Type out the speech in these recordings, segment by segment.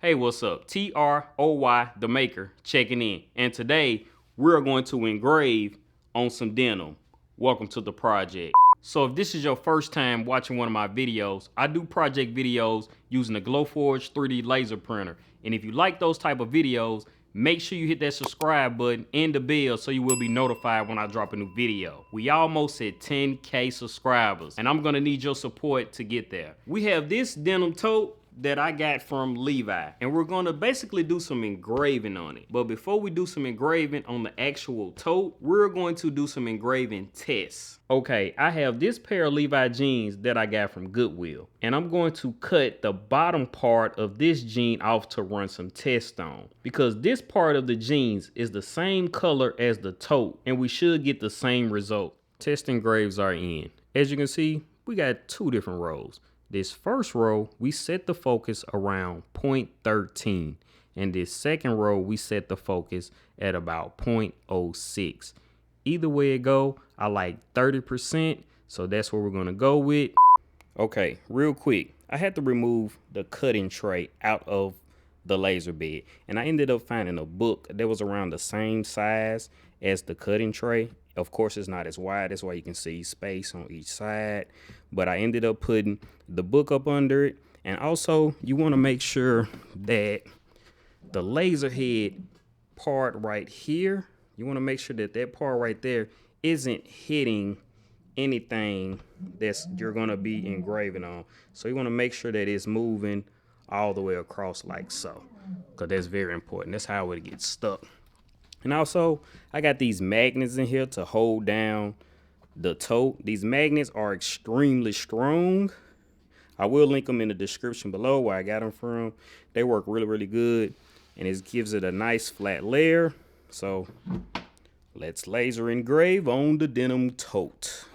Hey, what's up? TROY, the maker, checking in. And today, we're going to engrave on some denim. Welcome to the project. So if this is your first time watching one of my videos, I do project videos using the Glowforge 3D laser printer. And if you like those type of videos, make sure you hit that subscribe button and the bell so you will be notified when I drop a new video. We almost at 10K subscribers, and I'm gonna need your support to get there. We have this denim tote that I got from Levi, and we're gonna basically do some engraving on it. But before we do some engraving on the actual tote, we're going to do some engraving tests. Okay, I have this pair of Levi jeans that I got from Goodwill, and I'm going to cut the bottom part of this jean off to run some tests on, because this part of the jeans is the same color as the tote, and we should get the same result. Test engraves are in. As you can see, we got two different rows. This first row, we set the focus around 0.13. And this second row, we set the focus at about 0.06. Either way it go, I like 30%, so that's what we're gonna go with. Okay, real quick, I had to remove the cutting tray out of the laser bed, and I ended up finding a book that was around the same size as the cutting tray. Of course, it's not as wide, that's why you can see space on each side, but I ended up putting the book up under it. And also, you want to make sure that the laser head part right here, you want to make sure that that part right there isn't hitting anything that's you're going to be engraving on. So you want to make sure that it's moving all the way across like so, because that's very important. That's how it gets stuck. And also, I got these magnets in here to hold down the tote. These magnets are extremely strong. I will link them in the description below where I got them from. They work really, really good, and it gives it a nice flat layer. So let's laser engrave on the denim tote.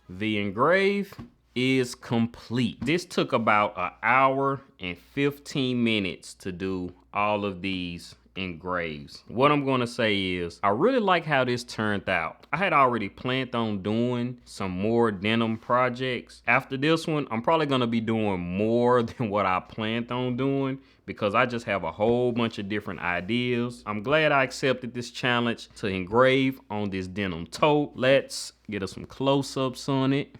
The engrave is complete. This took about an hour and 15 minutes to do all of these engraves. What I'm gonna say is, I really like how this turned out. I had already planned on doing some more denim projects. After this one, I'm probably gonna be doing more than what I planned on doing, because I just have a whole bunch of different ideas. I'm glad I accepted this challenge to engrave on this denim tote. Let's get us some close-ups on it.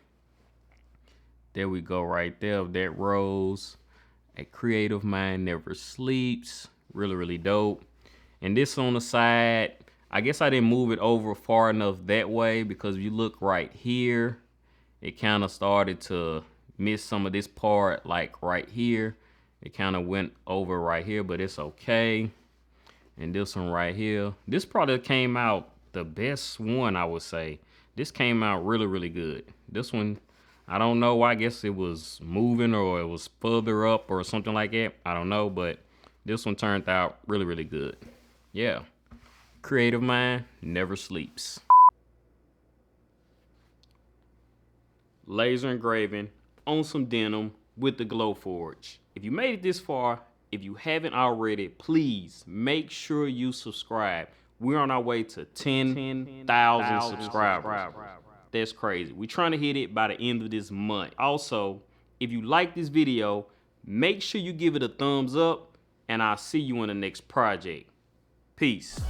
There we go right there. That rose. A creative mind never sleeps. Really, really dope. And this on the side, I guess I didn't move it over far enough that way, because if you look right here, it kind of started to miss some of this part, like right here. It kind of went over right here, but it's okay. And this one right here, this probably came out the best one, I would say. This came out really, really good. This one, I don't know, I guess it was moving or it was further up or something like that. I don't know, but this one turned out really, really good. Yeah, creative mind never sleeps. Laser engraving on some denim with the Glowforge. If you made it this far, if you haven't already, please make sure you subscribe. We're on our way to 10,000 subscribers. That's crazy. We're trying to hit it by the end of this month. Also, if you like this video, make sure you give it a thumbs up, and I'll see you in the next project. Peace.